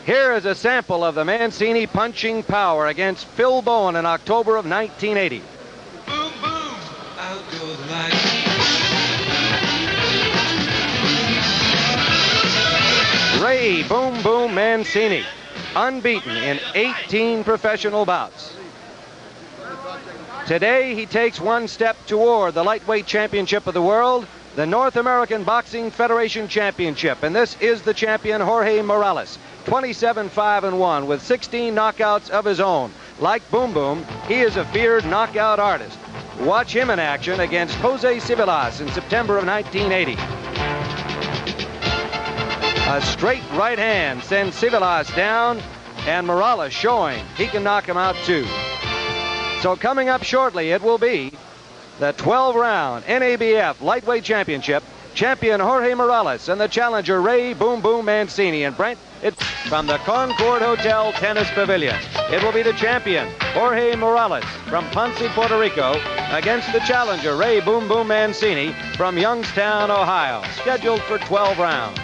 Here is a sample of the Mancini punching power against Phil Bowen in October of 1980. Boom, boom, out go the lights. Ray Boom Boom Mancini, unbeaten in 18 professional bouts. Today he takes one step toward the lightweight championship of the world, the North American Boxing Federation Championship, and this is the champion Jorge Morales, 27-5-1 with 16 knockouts of his own. Like Boom Boom, he is a feared knockout artist. Watch him in action against Jose Civilas in September of 1980. A straight right hand sends Civilas down, and Morales showing he can knock him out too. So coming up shortly, it will be the 12-round NABF Lightweight Championship, champion Jorge Morales and the challenger Ray Boom Boom Mancini. And Brent, it's from the Concord Hotel Tennis Pavilion. It will be the champion Jorge Morales from Ponce, Puerto Rico, against the challenger Ray Boom Boom Mancini from Youngstown, Ohio, scheduled for 12 rounds.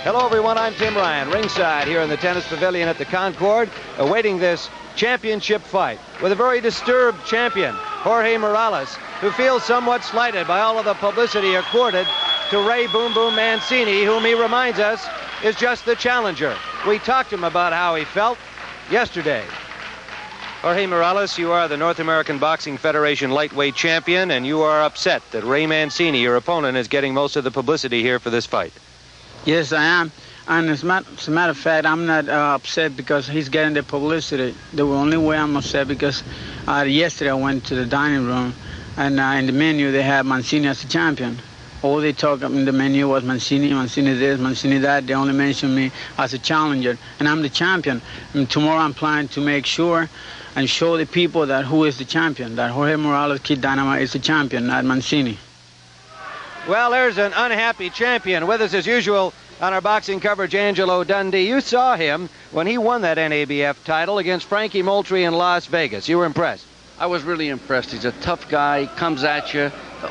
Hello, everyone. I'm Tim Ryan, ringside here in the Tennis Pavilion at the Concord, awaiting this championship fight with a very disturbed champion, Jorge Morales, who feels somewhat slighted by all of the publicity accorded to Ray Boom Boom Mancini, whom he reminds us is just the challenger. We talked to him about how he felt yesterday. Jorge Morales, you are the North American Boxing Federation lightweight champion, and you are upset that Ray Mancini, your opponent, is getting most of the publicity here for this fight. Yes, I am. And as a matter of fact, I'm not upset because he's getting the publicity. The only way I'm upset because yesterday I went to the dining room, and in the menu they had Mancini as the champion. All they talk in the menu was Mancini, Mancini this, Mancini that. They only mentioned me as a challenger, and I'm the champion. And tomorrow I'm planning to make sure and show the people that who is the champion, that Jorge Morales, Kid Dynamite, is the champion, not Mancini. Well, there's an unhappy champion with us as usual on our boxing coverage, Angelo Dundee. You saw him when he won that NABF title against Frankie Moultrie in Las Vegas. You were impressed. I was really impressed. He's a tough guy, comes at you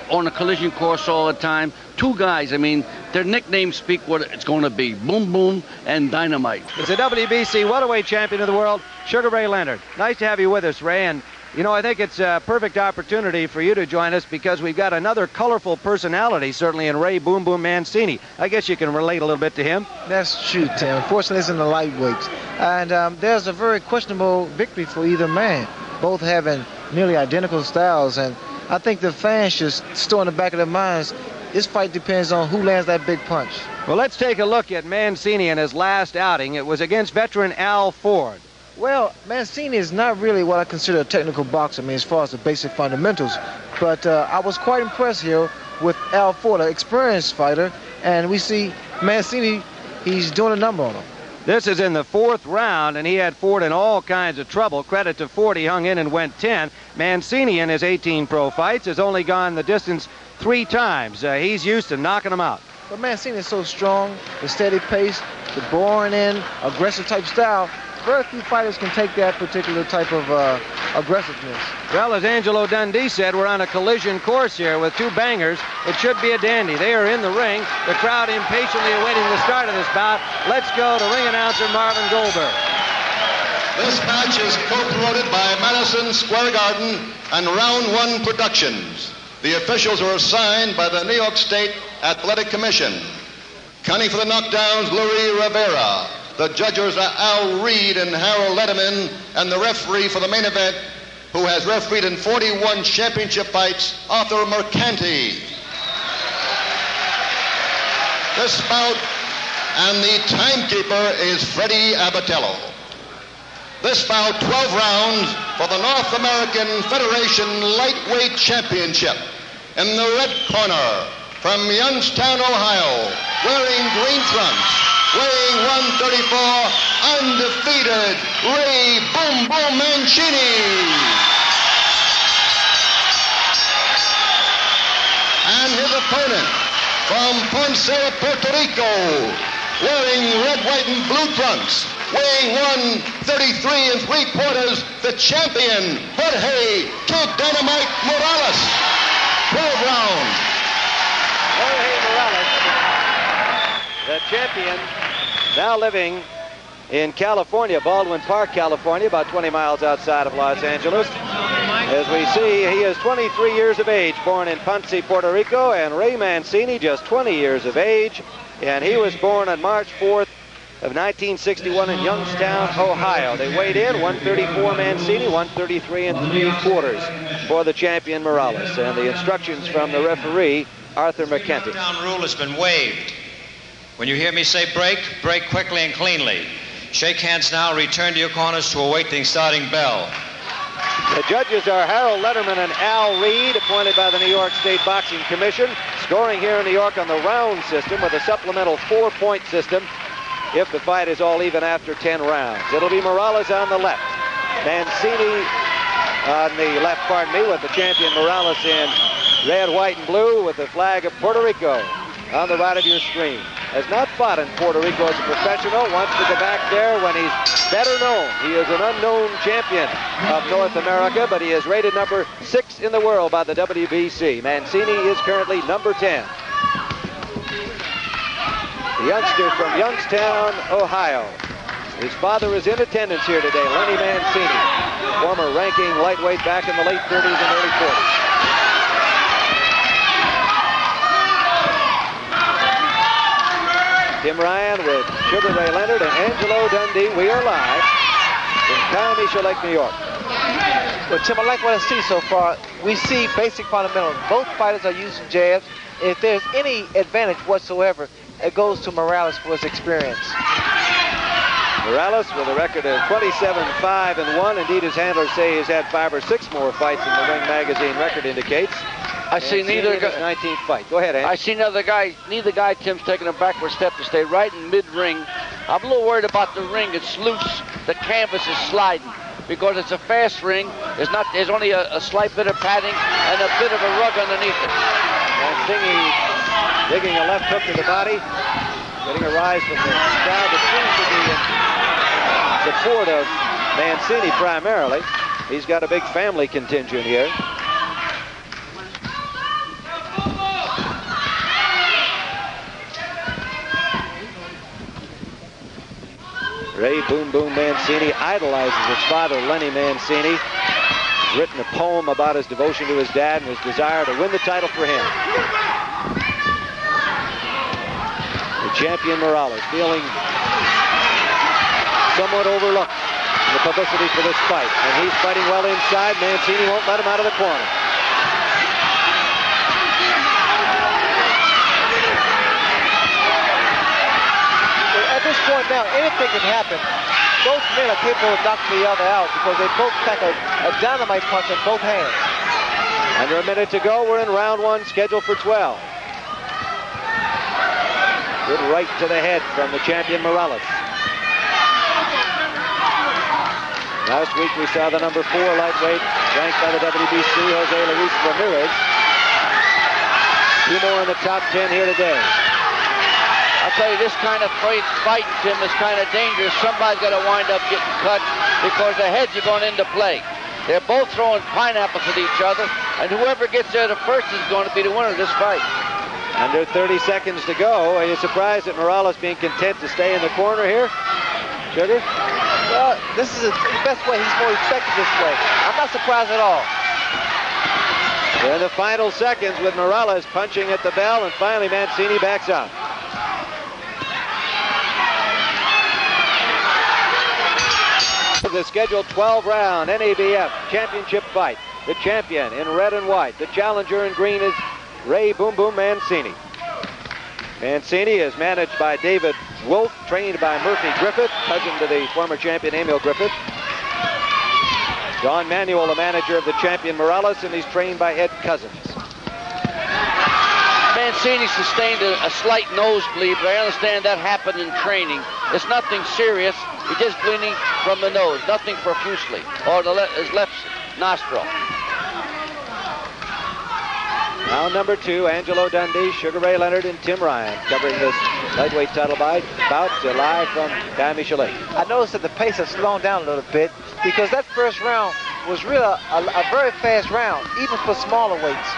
on a collision course all the time. Two guys, I mean, their nicknames speak what it's going to be. Boom Boom and Dynamite. It's a WBC welterweight champion of the world, Sugar Ray Leonard. Nice to have you with us, Ray. And you know, I think it's a perfect opportunity for you to join us because we've got another colorful personality, certainly in Ray Boom Boom Mancini. I guess you can relate a little bit to him. That's true, Tim. Unfortunately, it's in the lightweights. And there's a very questionable victory for either man, both having nearly identical styles. And I think the fans should store in the back of their minds, this fight depends on who lands that big punch. Well, let's take a look at Mancini in his last outing. It was against veteran Al Ford. Well, Mancini is not really what I consider a technical boxer, I mean, as far as the basic fundamentals. But I was quite impressed here with Al Ford, an experienced fighter. And we see Mancini, he's doing a number on him. This is in the 4th round, and he had Ford in all kinds of trouble. Credit to Ford, he hung in and went 10. Mancini, in his 18 pro fights, has only gone the distance 3 times. He's used to knocking him out. But Mancini is so strong, the steady pace, the boring in, aggressive type style. Very few fighters can take that particular type of aggressiveness. Well, as Angelo Dundee said, we're on a collision course here with 2 bangers. It should be a dandy. They are in the ring. The crowd impatiently awaiting the start of this bout. Let's go to ring announcer Marvin Goldberg. This match is co-promoted by Madison Square Garden and Round 1 Productions. The officials are assigned by the New York State Athletic Commission. Counting for the knockdowns, Lurie Rivera. The judges are Al Reed and Harold Letterman, and the referee for the main event, who has refereed in 41 championship fights, Arthur Mercanti. This bout, and the timekeeper is Freddie Abatello. This bout, 12 rounds for the North American Federation Lightweight Championship. In the red corner, from Youngstown, Ohio, wearing green trunks, weighing 134, undefeated, Ray Boom Boom Mancini. And his opponent from Ponce, Puerto Rico, wearing red, white, and blue trunks, weighing 133 3/4, the champion, Jorge Kid Dynamite Morales. 12 rounds. Jorge Morales, the champion, now living in California, Baldwin Park, California, about 20 miles outside of Los Angeles. As we see, he is 23 years of age, born in Ponce, Puerto Rico, and Ray Mancini, just 20 years of age, and he was born on March 4th of 1961 in Youngstown, Ohio. They weighed in 134 Mancini, 133 3/4 for the champion Morales, and the instructions from the referee, Arthur McKenty. The down rule has been waived. When you hear me say break, break quickly and cleanly. Shake hands now, return to your corners to await the starting bell. The judges are Harold Letterman and Al Reed, appointed by the New York State Boxing Commission. Scoring here in New York on the round system with a supplemental 4-point system if the fight is all even after 10 rounds. It'll be Morales on the left. Mancini on the left, pardon me, with the champion Morales in red, white, and blue with the flag of Puerto Rico on the right of your screen. Has not fought in Puerto Rico as a professional, wants to go back there when he's better known. He is an unknown champion of North America, but he is rated number 6 in the world by the WBC. Mancini is currently number 10. The youngster from Youngstown, Ohio. His father is in attendance here today, Lenny Mancini, former ranking lightweight back in the late 30s and early 40s. Tim Ryan with Sugar Ray Leonard and Angelo Dundee. We are live in Coronation Lake, New York. Well, Tim, I like what I see so far. We see basic fundamentals. Both fighters are using jabs. If there's any advantage whatsoever, it goes to Morales for his experience. Morales with a record of 27-5-1. Indeed, his handlers say he's had 5 or 6 more fights than the Ring Magazine record indicates. I see neither guy. 19th fight. Go ahead, Andy. I see neither guy, Tim's taking a backward step to stay right in mid-ring. I'm a little worried about the ring. It's loose. The canvas is sliding because it's a fast ring. There's only a slight bit of padding and a bit of a rug underneath it. Mancini digging a left hook to the body, getting a rise from the crowd that seems to be in support of Mancini primarily. He's got a big family contingent here. Ray Boom Boom Mancini idolizes his father, Lenny Mancini. He's written a poem about his devotion to his dad and his desire to win the title for him. The champion Morales feeling somewhat overlooked in the publicity for this fight. And he's fighting well inside. Mancini won't let him out of the corner. At this point now, anything can happen. Both men are capable of knocking the other out because they both pack a dynamite punch in both hands. Under a minute to go, we're in round 1, scheduled for 12. Good right to the head from the champion Morales. Last week we saw the number 4 lightweight ranked by the WBC, Jose Luis Ramirez. 2 more in the top 10 here today. I'll tell you, this kind of fight, Tim, is kind of dangerous. Somebody's got to wind up getting cut because the heads are going into play. They're both throwing pineapples at each other, and whoever gets there the first is going to be the winner of this fight. Under 30 seconds to go. Are you surprised at Morales being content to stay in the corner here? Sugar? Well, this is the best way. He's more effective this way. I'm not surprised at all. We're in the final seconds with Morales punching at the bell, and finally Mancini backs out. The scheduled 12-round NABF championship fight. The champion in red and white. The challenger in green is Ray Boom Boom Mancini. Mancini is managed by David Wolf, trained by Murphy Griffith, cousin to the former champion Emil Griffith. Don Manuel, the manager of the champion Morales, and he's trained by Ed Cousins. Mancini sustained a slight nosebleed, but I understand that happened in training. It's nothing serious. He's just bleeding from the nose, nothing profusely, or his left nostril. Round number 2, Angelo Dundee, Sugar Ray Leonard, and Tim Ryan covering this lightweight title bout live from Coronation Lake. I noticed that the pace has slowed down a little bit because that first round was really a very fast round, even for smaller weights.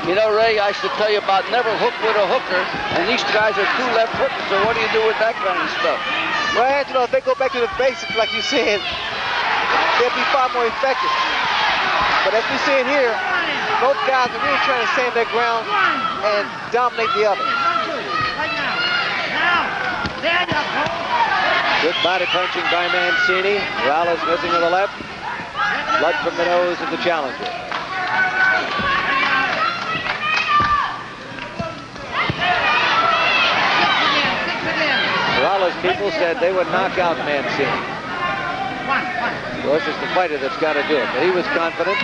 You know, Ray, I should tell you about never hook with a hooker, and these guys are two left hookers, so what do you do with that kind of stuff? Well, Angelo, if they go back to the basics, like you said, they'll be far more effective. But as we're seeing here, both guys are really trying to stand their ground and dominate the other. Good body punching by Mancini. Morales missing to the left. Blood from the nose of the challenger. Morales people said they would knock out Mancini. Of course, it's the fighter that's got to do it, but he was confident. Good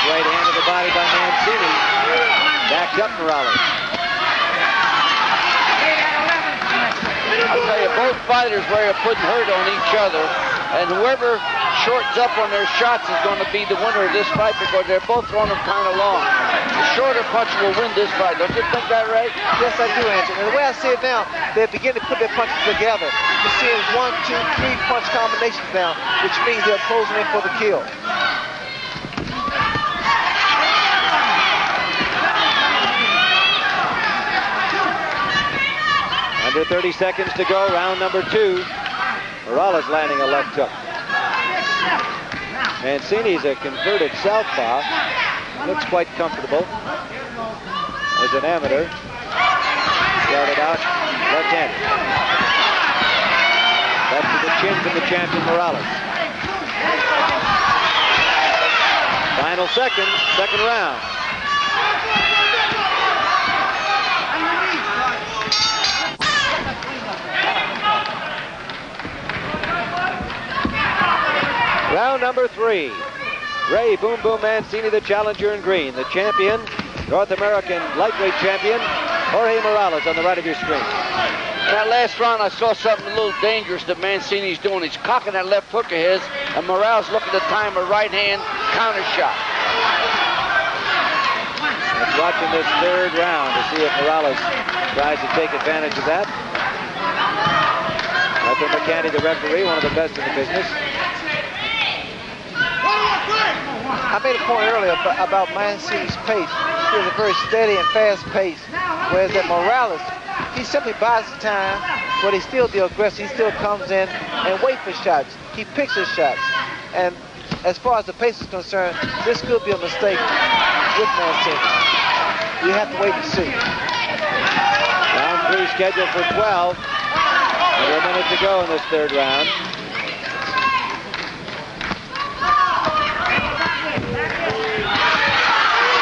right hand to the body by Mancini. Backs up Morales. I'll tell you, both fighters were putting hurt on each other, and whoever shortens up on their shots is going to be the winner of this fight because they're both throwing them kind of long. The shorter punch will win this fight. Don't you think that, Ray? Yes, I do, Angelo. And the way I see it now, they're beginning to put their punches together. You're seeing 1, 2, 3 punch combinations now, which means they're closing in for the kill. Under 30 seconds to go, round number 2. Morales landing a left hook. Mancini's a converted southpaw. Looks quite comfortable as an amateur. Started out left-handed. Back to the chin from the champion Morales. Final seconds, second round. Round number 3. Ray Boom Boom Mancini, the challenger in green. The champion, North American lightweight champion, Jorge Morales on the right of your screen. In that last round, I saw something a little dangerous that Mancini's doing. He's cocking that left hook of his, and Morales looking to time a right hand counter shot. Let's watching this third round to see if Morales tries to take advantage of that. Arthur McCanty, the referee, one of the best in the business. I made a point earlier about Mancini's pace. He has a very steady and fast pace, whereas that Morales, he simply buys the time, but he's still the aggressor. He still comes in and waits for shots. He picks his shots. And as far as the pace is concerned, this could be a mistake with Mancini. You have to wait and see. Round 3 scheduled for 12. Under a minute to go in this third round.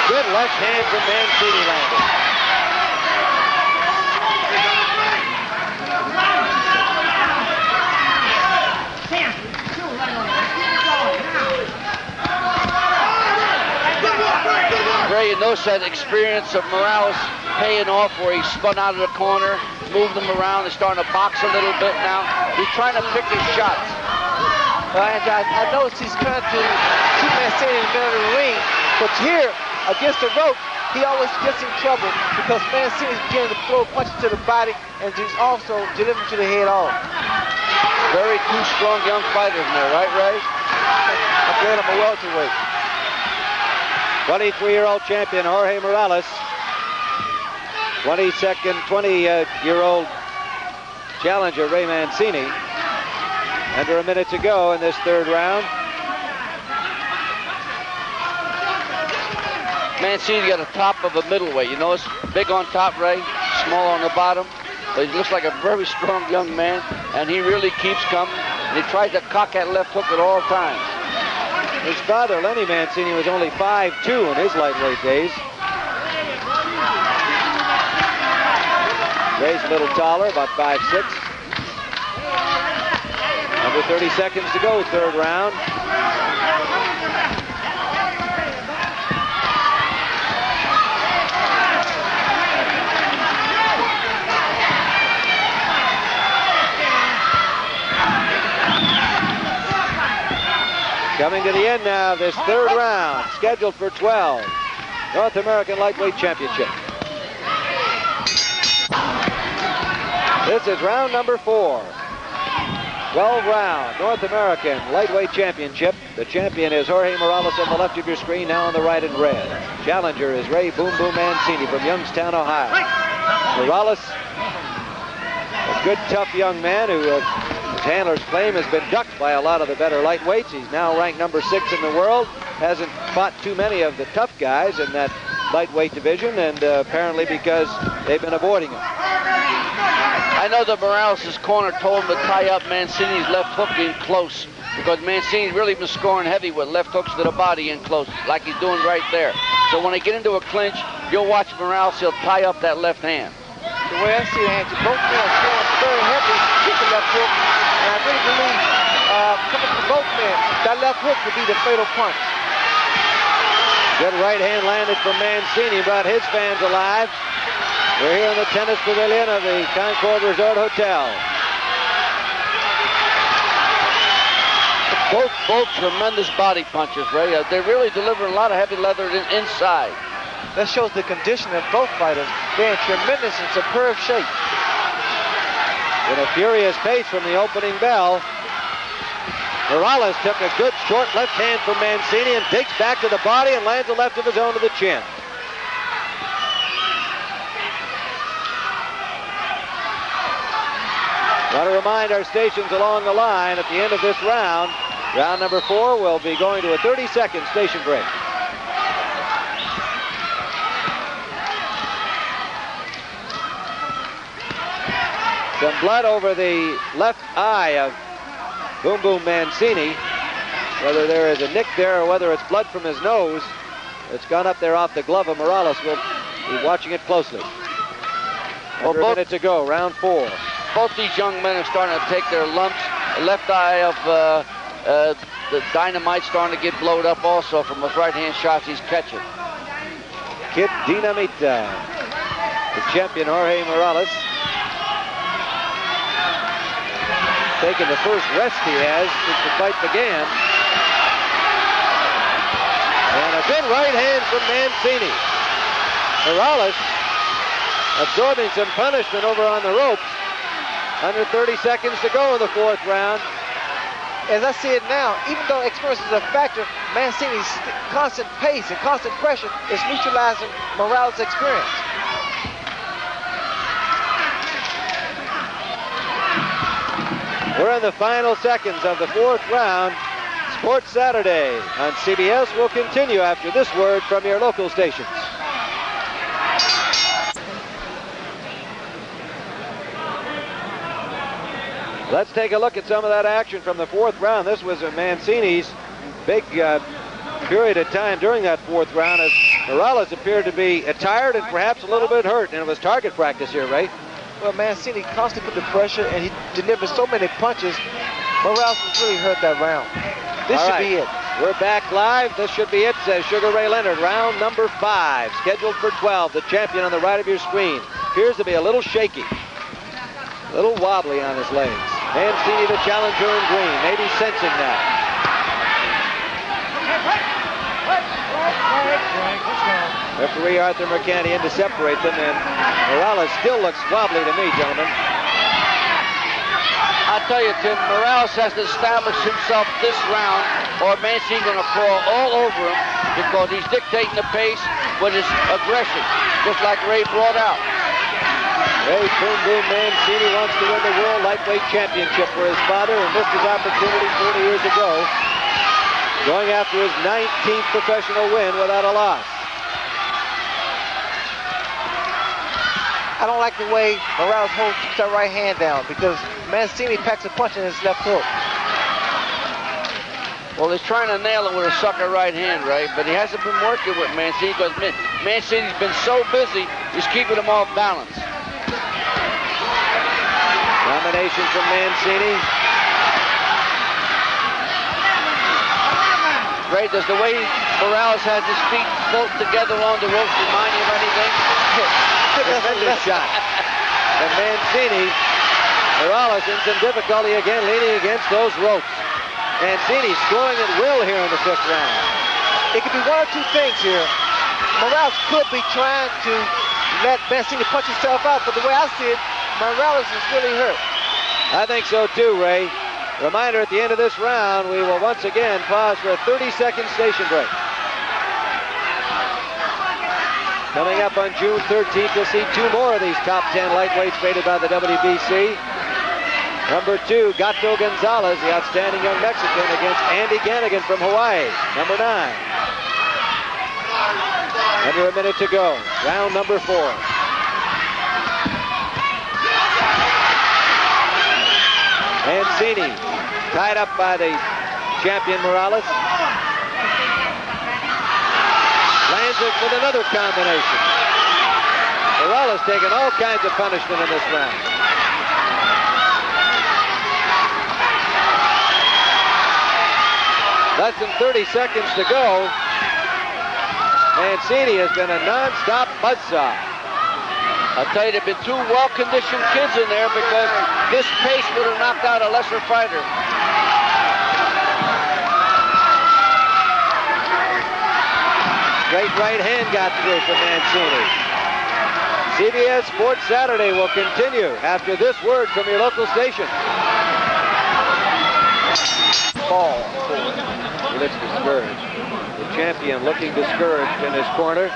Good left hand from Mancini landing. Ray, you notice that experience of Morales paying off where he spun out of the corner, moved them around, and starting to box a little bit now. He's trying to pick his shots. I noticed he's trying to keep Mancini in the middle of the ring, but here, against the rope, he always gets in trouble because Mancini is beginning to throw punches to the body and he's also delivering to the head off. Very two strong young fighters in there, right, Ray? I'm glad I'm a welterweight. 23-year-old champion Jorge Morales. 20-year-old challenger Ray Mancini. Under a minute to go in this third round. Mancini got a top of a middleweight. You notice, big on top, Ray, small on the bottom. But he looks like a very strong young man, and he really keeps coming. And he tries to cock that left hook at all times. His father, Lenny Mancini, was only 5'2" in his lightweight days. Ray's a little taller, about 5'6". Under 30 seconds to go, third round. Coming to the end now of this third round, scheduled for 12. North American Lightweight Championship. This is round number 4. 12-round North American Lightweight Championship. The champion is Jorge Morales on the left of your screen, now on the right in red. Challenger is Ray Boom Boom Mancini from Youngstown, Ohio. Morales, a good, tough young man who, his handlers claim, has been ducked by a lot of the better lightweights. He's now ranked number 6 in the world. Hasn't fought too many of the tough guys in that lightweight division, and apparently because they've been avoiding him. I know that Morales' corner told him to tie up Mancini's left hook in close, because Mancini's really been scoring heavy with left hooks to the body in close, like he's doing right there. So when they get into a clinch, you'll watch Morales, he'll tie up that left hand. The way I see it, Angie, both men are scoring very heavy with the left hook, and I really believe coming from both men, that left hook would be the fatal punch. Good right hand landed from Mancini, brought his fans alive. We're here in the tennis pavilion of the Concord Resort Hotel. Both tremendous body punches, Ray. They're really delivering a lot of heavy leather inside. That shows the condition of both fighters. They're in tremendous and superb shape. In a furious pace from the opening bell, Morales took a good short left hand from Mancini and digs back to the body and lands a left of his own to the chin. Want to remind our stations along the line, at the end of this round, round number 4 will be going to a 30-second station break. Some blood over the left eye of Boom Boom Mancini. Whether there is a nick there or whether it's blood from his nose, it's gone up there off the glove of Morales. We'll be watching it closely. Under a minute to go, round 4. Both these young men are starting to take their lumps. The left eye of the Dynamite starting to get blowed up also from his right-hand shots he's catching. Kid Dinamita, the champion Jorge Morales, taking the first rest he has since the fight began. And a good right hand from Mancini. Morales absorbing some punishment over on the ropes. Under 30 seconds to go in the 4th round. As I see it now, even though experience is a factor, Mancini's constant pace and constant pressure is neutralizing Morales' experience. We're in the final seconds of the 4th round. Sports Saturday on CBS will continue after this word from your local stations. Let's take a look at some of that action from the 4th round. This was Mancini's big period of time during that 4th round, as Morales appeared to be tired and perhaps a little bit hurt, and it was target practice here, Ray. Well, Mancini constantly put the pressure, and he delivered so many punches. Morales was really hurt that round. This should be it. We're back live. This should be it, says Sugar Ray Leonard. Round number 5, scheduled for 12. The champion on the right of your screen appears to be a little shaky, a little wobbly on his legs. Mancini, the challenger in green, maybe sensing that. Referee Arthur Mercanti in to separate them, and Morales still looks wobbly to me, gentlemen. I tell you, Tim, Morales has to establish himself this round, or Mancini's going to crawl all over him, because he's dictating the pace with his aggression, just like Ray brought out. Ray Boom Boom Mancini wants to win the World Lightweight Championship for his father and missed his opportunity 40 years ago, going after his 19th professional win without a loss. I don't like the way Morales keeps that right hand down, because Mancini packs a punch in his left hook. Well, he's trying to nail it with a sucker right hand, Ray, but he hasn't been working with Mancini, because Mancini's been so busy, he's keeping him off balance. Combination from Mancini. Ray, does the way Morales has his feet both together on the ropes remind you of anything? Tremendous shot. And Mancini, Morales in some difficulty again, leaning against those ropes. Mancini scoring at will here in the 5th round. It could be one or two things here. Morales could be trying to let Mancini punch himself out, but the way I see it, Morales is really hurt. I think so too, Ray. Reminder, at the end of this round, we will once again pause for a 30-second station break. Coming up on June 13th, you'll see 2 more of these top 10 lightweights rated by the WBC. Number 2, Gato Gonzalez, the outstanding young Mexican, against Andy Gannigan from Hawaii. Number 9. Under a minute to go. Round number 4. Mancini tied up by the champion Morales. Lands it with another combination. Morales taking all kinds of punishment in this round. Less than 30 seconds to go. Mancini has been a non-stop buzzsaw. I'll tell you, there have been 2 well-conditioned kids in there because this pace would have knocked out a lesser fighter. Great right hand got through from Mancini. CBS Sports Saturday will continue after this word from your local station. Ball. He looks discouraged. The champion looking discouraged in his corner.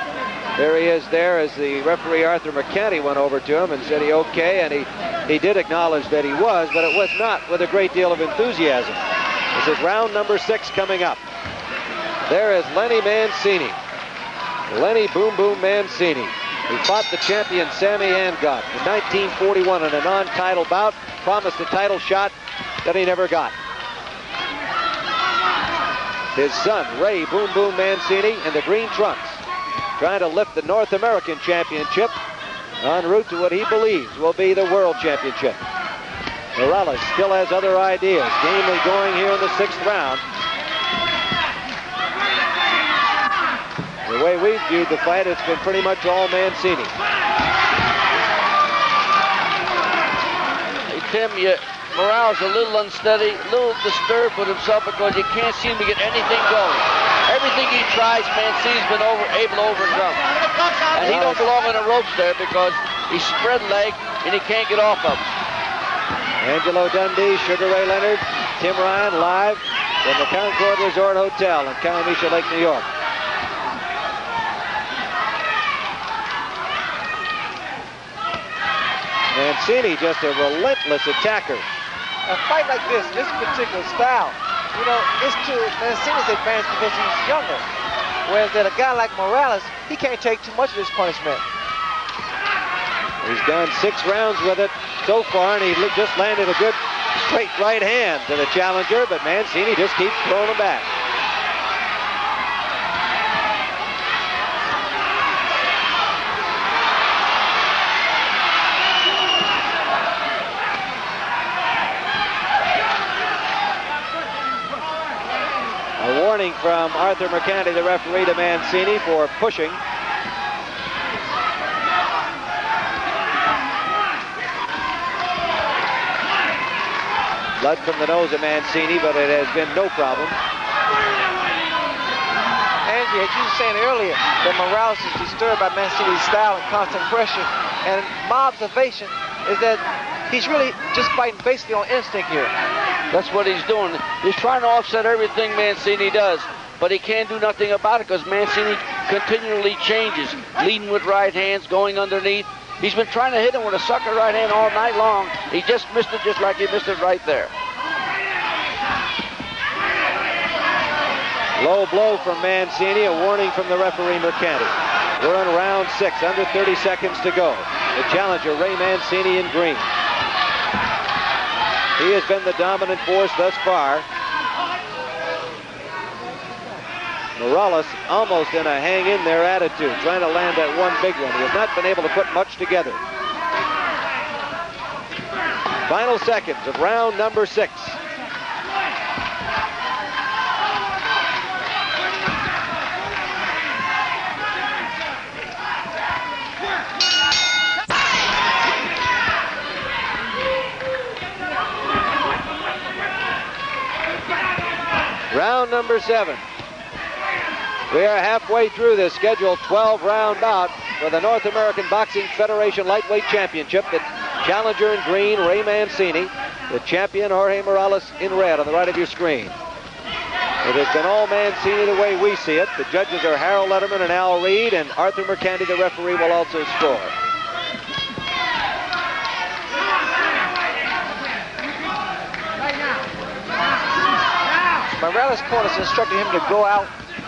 There he is there as the referee Arthur McCanty went over to him and said he okay, and he did acknowledge that he was, but it was not with a great deal of enthusiasm. This is round number 6 coming up. There is Lenny Mancini. Lenny Boom Boom Mancini, who fought the champion Sammy Angot in 1941 in a non-title bout, promised a title shot that he never got. His son, Ray Boom Boom Mancini, in the green trunks, trying to lift the North American Championship en route to what he believes will be the World Championship. Morales still has other ideas, gamely going here in the 6th round. The way we've viewed the fight, it's been pretty much all Mancini. Hey, Tim, Morales a little unsteady, a little disturbed with himself because he can't seem to get anything going. Everything he tries, Mancini's been able to overcome. And he don't belong on the ropes there because he's spread leg and he can't get off of him. Angelo Dundee, Sugar Ray Leonard, Tim Ryan live from the Concord Resort Hotel in Conomisha Lake, New York. Mancini just a relentless attacker. A fight like this particular style, you know, it's to Mancini's advantage because he's younger. Whereas that a guy like Morales, he can't take too much of this punishment. He's done 6 rounds with it so far, and he just landed a good straight right hand to the challenger, but Mancini just keeps throwing him back. A warning from Arthur McCanty, the referee, to Mancini for pushing. Blood from the nose of Mancini, but it has been no problem. Angie, as you were saying earlier, that Morales is disturbed by Mancini's style and constant pressure. And my observation is that he's really just fighting basically on instinct here. That's what he's doing. He's trying to offset everything Mancini does, but he can't do nothing about it because Mancini continually changes, leading with right hands, going underneath. He's been trying to hit him with a sucker right hand all night long. He just missed it just like he missed it right there. Low blow from Mancini, a warning from the referee McCanty. We're in round 6, under 30 seconds to go. The challenger, Ray Mancini, in green. He has been the dominant force thus far. Morales almost in a hang-in-there attitude, trying to land that one big one. He has not been able to put much together. Final seconds of round number 6. Round number 7. We are halfway through this scheduled 12-round bout for the North American Boxing Federation Lightweight Championship that challenger in green, Ray Mancini. The champion, Jorge Morales, in red on the right of your screen. It has been all Mancini the way we see it. The judges are Harold Letterman and Al Reed, and Arthur Mercanti, the referee, will also score. Morales' corners instructed him to go out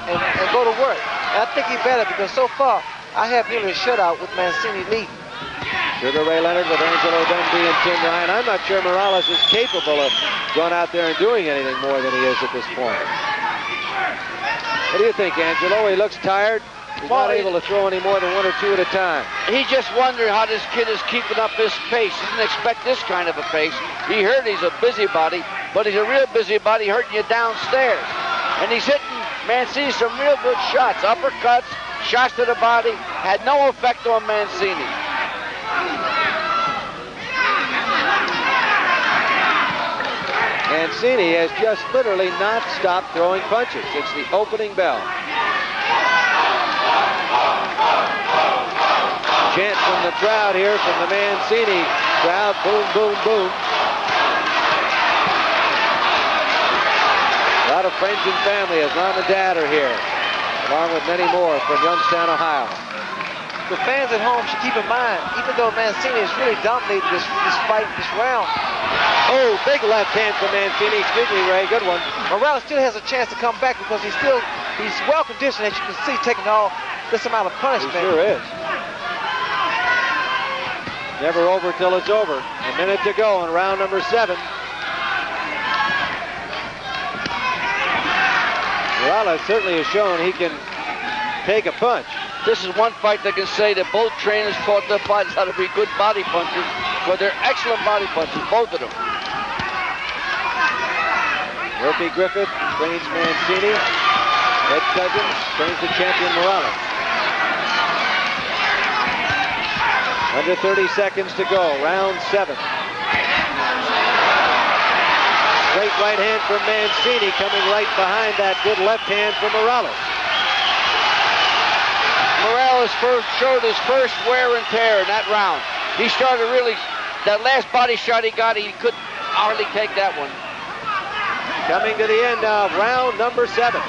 and go to work. And I think he better, because so far I have nearly a shutout with Mancini leading. Sugar Ray Leonard with Angelo Dundee and Tim Ryan. I'm not sure Morales is capable of going out there and doing anything more than he is at this point. What do you think, Angelo? He looks tired. He's not able to throw any more than one or two at a time. He just wondered how this kid is keeping up his pace. He didn't expect this kind of a pace. He heard he's a busybody, but he's a real busybody hurting you downstairs. And he's hitting Mancini some real good shots. Uppercuts, shots to the body, had no effect on Mancini. Mancini has just literally not stopped throwing punches since the opening bell. Chant from the crowd here, from the Mancini crowd. Boom, boom, boom. A lot of friends and family, as mom and dad are here, along with many more from Youngstown, Ohio. The fans at home should keep in mind, even though Mancini has really dominated this fight, this round. Oh, big left hand from Mancini. Excuse me, Ray. Good one. Morales still has a chance to come back, because he's well conditioned, as you can see, taking all this amount of punishment. He sure is. Never over till it's over. A minute to go in round number 7. Morales certainly has shown he can take a punch. This is one fight that can say that both trainers taught their fighters how to be good body punchers, but they're excellent body punchers, both of them. Murphy Griffith trains Mancini. Ed Cousins trains the champion Morales. Under 30 seconds to go, round 7. Straight right hand from Mancini, coming right behind that good left hand from Morales. Morales showed his first wear and tear in that round. He started really, that last body shot he got, he couldn't hardly take that one. Coming to the end of round number 7.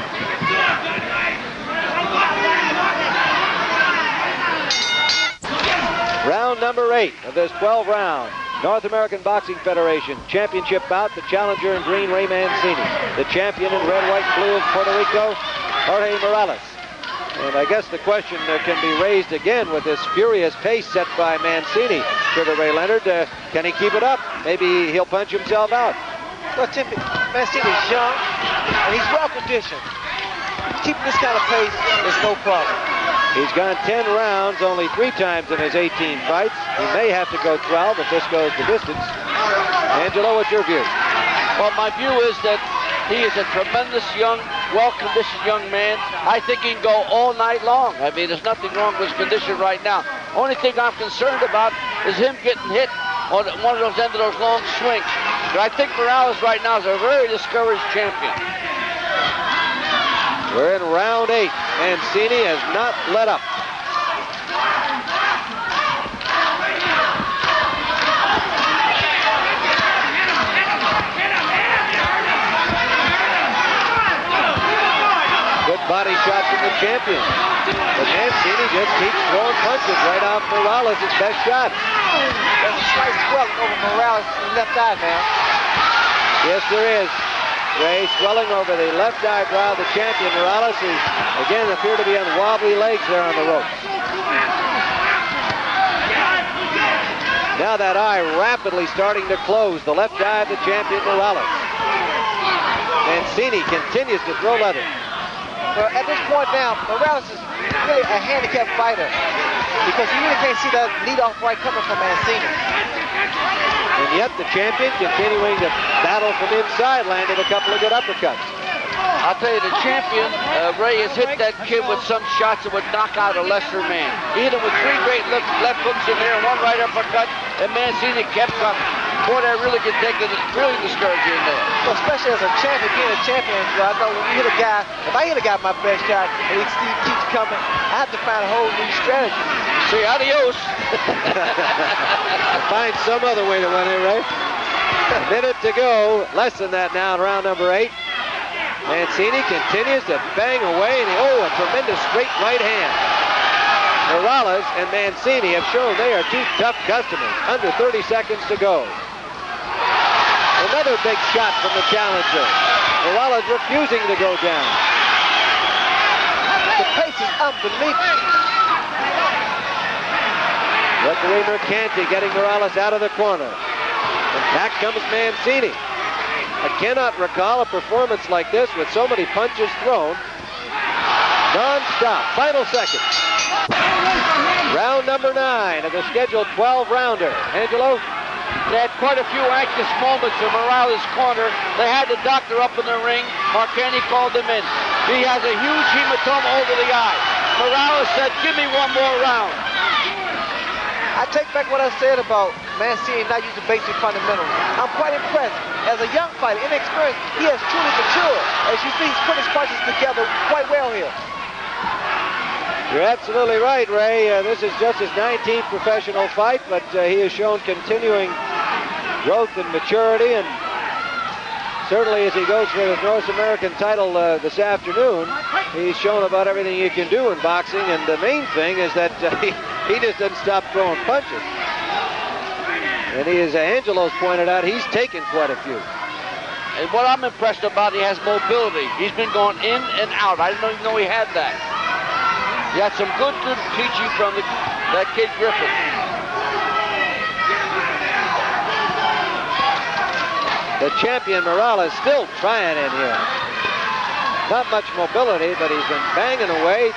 Round number 8 of this 12-round North American Boxing Federation championship bout. The challenger in green, Ray Mancini. The champion in red, white, blue of Puerto Rico, Jorge Morales. And I guess the question can be raised again with this furious pace set by Mancini. Sugar Ray Leonard, can he keep it up? Maybe he'll punch himself out. Well, Mancini's young, and he's well conditioned. Keeping this kind of pace is no problem. He's gone 10 rounds only 3 times in his 18 fights. He may have to go 12 if this goes the distance. Angelo, what's your view? Well, my view is that he is a tremendous young, well-conditioned young man. I think he can go all night long. I mean, there's nothing wrong with his condition right now. Only thing I'm concerned about is him getting hit on one of those end of those long swings. But I think Morales right now is a very discouraged champion. We're in round 8. Mancini has not let up. Good body shot from the champion. But Mancini just keeps throwing punches right off Morales' best shot. There's a slight swelling over Morales' left eye now. Yes, there is. Ray, swelling over the left eyebrow of the champion Morales, who again appear to be on wobbly legs there on the ropes. Now that eye rapidly starting to close, the left eye of the champion Morales. Mancini continues to throw leather. Well, at this point now, Morales is really a handicapped fighter, because you really can't see that lead-off right coming from Mancini. And yet the champion, continuing to battle from inside, landed a couple of good uppercuts. I'll tell you, the champion, Ray, has hit that kid with some shots that would knock out a lesser man. He hit him with 3 great left hooks in there, 1 right uppercut, and Mancini kept coming. Boy, that really could take it, really discourage you in there. Well, especially as a champion, being a champion, I know when you hit a guy, if I hit a guy with my best shot, and he keeps coming, I have to find a whole new strategy. See, adios. Find some other way to win it, right? A minute to go. Less than that now in round number 8. Mancini continues to bang away, and a tremendous straight right hand. Morales and Mancini have shown they are two tough customers. Under 30 seconds to go. Another big shot from the challenger. Morales refusing to go down. The pace is unbelievable. Referee Mercanti getting Morales out of the corner. And back comes Mancini. I cannot recall a performance like this with so many punches thrown. Non-stop. Final seconds. Round number 9 of the scheduled 12-rounder. Angelo? They had quite a few anxious moments in Morales' corner. They had the doctor up in the ring. Mercanti called him in. He has a huge hematoma over the eye. Morales said, give me one more round. I take back what I said about Mancini not using basic fundamentals. I'm quite impressed. As a young fighter, inexperienced, he has truly matured. As you see, he's putting his punches together quite well here. You're absolutely right, Ray. This is just his 19th professional fight, but he has shown continuing growth and maturity, and certainly as he goes for his North American title this afternoon, he's shown about everything you can do in boxing, and the main thing is that he just doesn't stop throwing punches. And he, as Angelo's pointed out, he's taken quite a few. And what I'm impressed about, he has mobility. He's been going in and out. I didn't even know he had that. He had some good teaching from that kid Griffin. The champion Morales still trying in here. Not much mobility, but he's been banging away,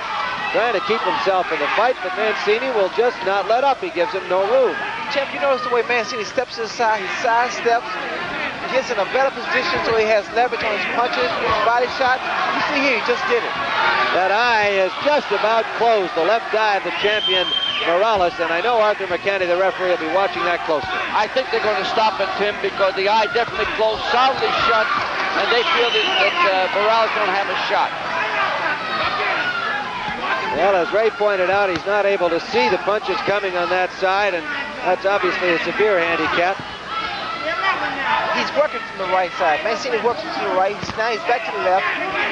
trying to keep himself in the fight, but Mancini will just not let up. He gives him no room. Champ, you notice the way Mancini steps to the side, he sidesteps, gets in a better position so he has leverage on his punches, his body shots. You see here, he just did it. That eye is just about closed, the left eye of the champion Morales, and I know Arthur McCanny, the referee, will be watching that closely. I think they're going to stop it, Tim, because the eye definitely closed, solidly shut, and they feel that Morales don't have a shot. Well, as Ray pointed out, he's not able to see the punches coming on that side, and that's obviously a severe handicap. He's working from the right side. Mancini works to the right. Now he's back to the left,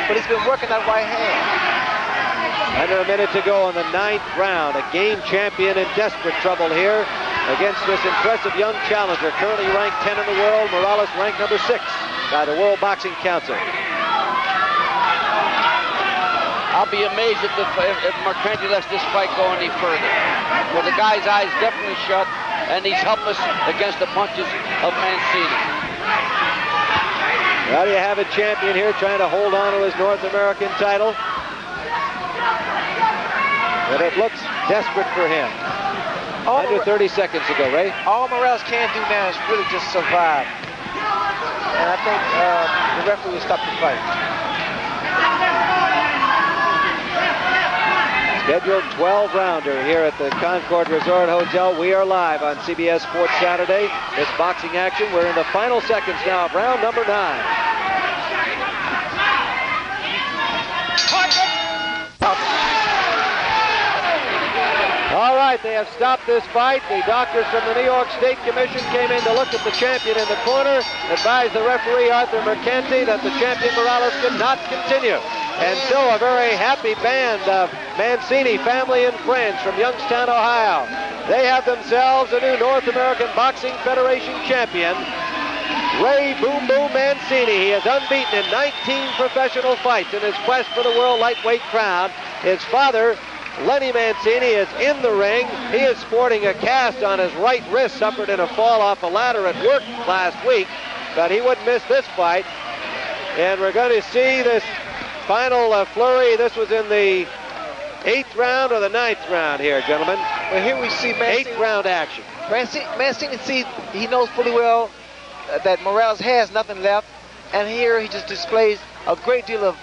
but he's been working that right hand. Under a minute to go in the 9th round. A game champion in desperate trouble here against this impressive young challenger, currently ranked 10 in the world. Morales ranked number 6 by the World Boxing Council. I'll be amazed if Mercanti lets this fight go any further. Well, the guy's eyes definitely shut, and he's helpless against the punches of Mancini. Well, you have a champion here trying to hold on to his North American title. But it looks desperate for him. Under 30 seconds to go, Ray. All Morales can do now is really just survive. And I think the referee will stop the fight. Scheduled 12-rounder here at the Concord Resort Hotel. We are live on CBS Sports Saturday. This boxing action, we're in the final seconds now of round number 9. All right, they have stopped this fight. The doctors from the New York State Commission came in to look at the champion in the corner, advised the referee, Arthur Mercanti, that the champion Morales could not continue. And so a very happy band of Mancini family and friends from Youngstown, Ohio. They have themselves a new North American Boxing Federation champion, Ray Boom Boom Mancini. He is unbeaten in 19 professional fights in his quest for the world lightweight crown. His father, Lenny Mancini, is in the ring. He is sporting a cast on his right wrist, suffered in a fall off a ladder at work last week, but he wouldn't miss this fight. And we're going to see this final flurry. This was in the 8th round or the 9th round here, gentlemen. Well, here we see Mancini. 8th round action. Mancini, he knows fully well that Morales has nothing left, and here he just displays a great deal of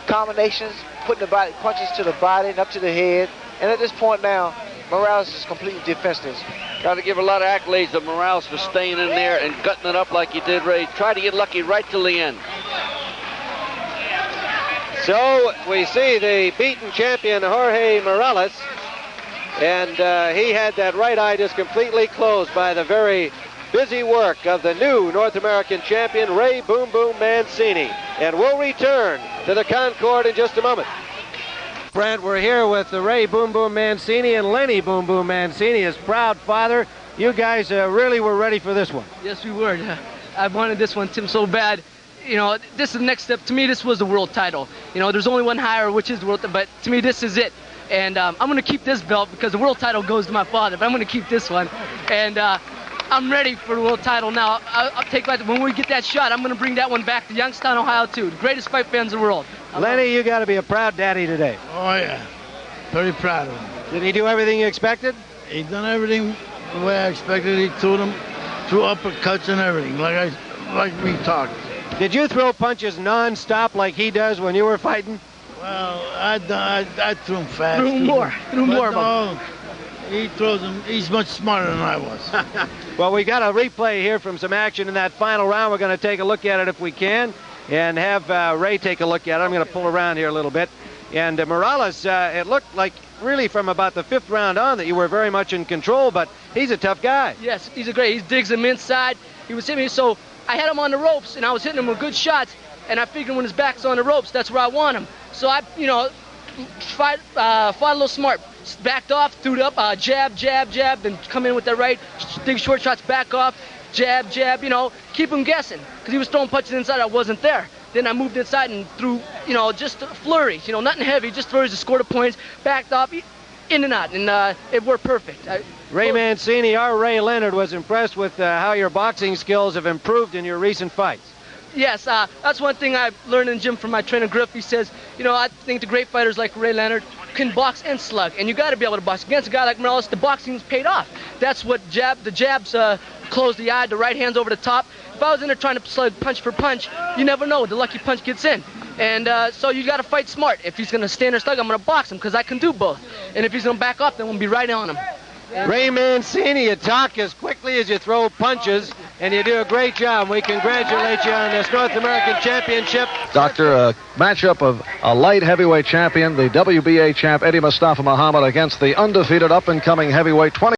combinations, putting the body punches to the body and up to the head. And at this point now, Morales is completely defenseless. Got to give a lot of accolades to Morales for staying in there and gutting it up like he did, Ray. Tried to get lucky right till the end. So we see the beaten champion Jorge Morales, and he had that right eye just completely closed by the very busy work of the new North American champion, Ray Boom Boom Mancini. And we'll return to the Concord in just a moment. Brent, we're here with the Ray Boom Boom Mancini and Lenny Boom Boom Mancini, his proud father. You guys really were ready for this one. Yes, we were. I wanted this one, Tim, so bad. You know, this is the next step. To me, this was the world title. You know, there's only one higher, which is the world, but to me, this is it. And I'm going to keep this belt because the world title goes to my father, but I'm going to keep this one. And I'm ready for the world title now. I'll take that. When we get that shot, I'm going to bring that one back to Youngstown, Ohio, too. The greatest fight fans in the world. Lenny, you got to be a proud daddy today. Oh, yeah. Very proud of him. Did he do everything you expected? He done everything the way I expected. He threw them, threw uppercuts and everything, like we talked. Did you throw punches non-stop like he does when you were fighting? Well, I threw him fast. Threw more. No, he throws them. He's much smarter than I was. Well, we got a replay here from some action in that final round. We're going to take a look at it if we can, and have Ray take a look at it. I'm going to pull around here a little bit. And Morales, it looked like really from about the 5th round on that you were very much in control, but he's a tough guy. Yes, he's a great. He digs him inside. He was hitting me, so I had him on the ropes, and I was hitting him with good shots, and I figured when his back's on the ropes, that's where I want him. So I, you know, fought a little smart. Backed off, threw it up, jab, jab, jab, then come in with that right, dig short shots, back off, jab, jab, you know, keep him guessing, because he was throwing punches inside, I wasn't there. Then I moved inside and threw, you know, just flurries, you know, nothing heavy, just flurries to score the points, backed off, in and out, and it worked perfect. Ray Mancini, our Ray Leonard, was impressed with how your boxing skills have improved in your recent fights. Yes, that's one thing I've learned in the gym from my trainer Griff. He says, you know, I think the great fighters like Ray Leonard can box and slug, and you got to be able to box. Against a guy like Morales, the boxing's paid off. That's what the jabs close the eye, the right hand's over the top. If I was in there trying to slug punch for punch, you never know. The lucky punch gets in. And so you got to fight smart. If he's going to stand or slug, I'm going to box him because I can do both. And if he's going to back off, then we'll be right on him. Ray Mancini, you talk as quickly as you throw punches, and you do a great job. We congratulate you on this North American Championship. Doctor, a matchup of a light heavyweight champion, the WBA champ Eddie Mustafa Muhammad, against the undefeated up-and-coming heavyweight 20.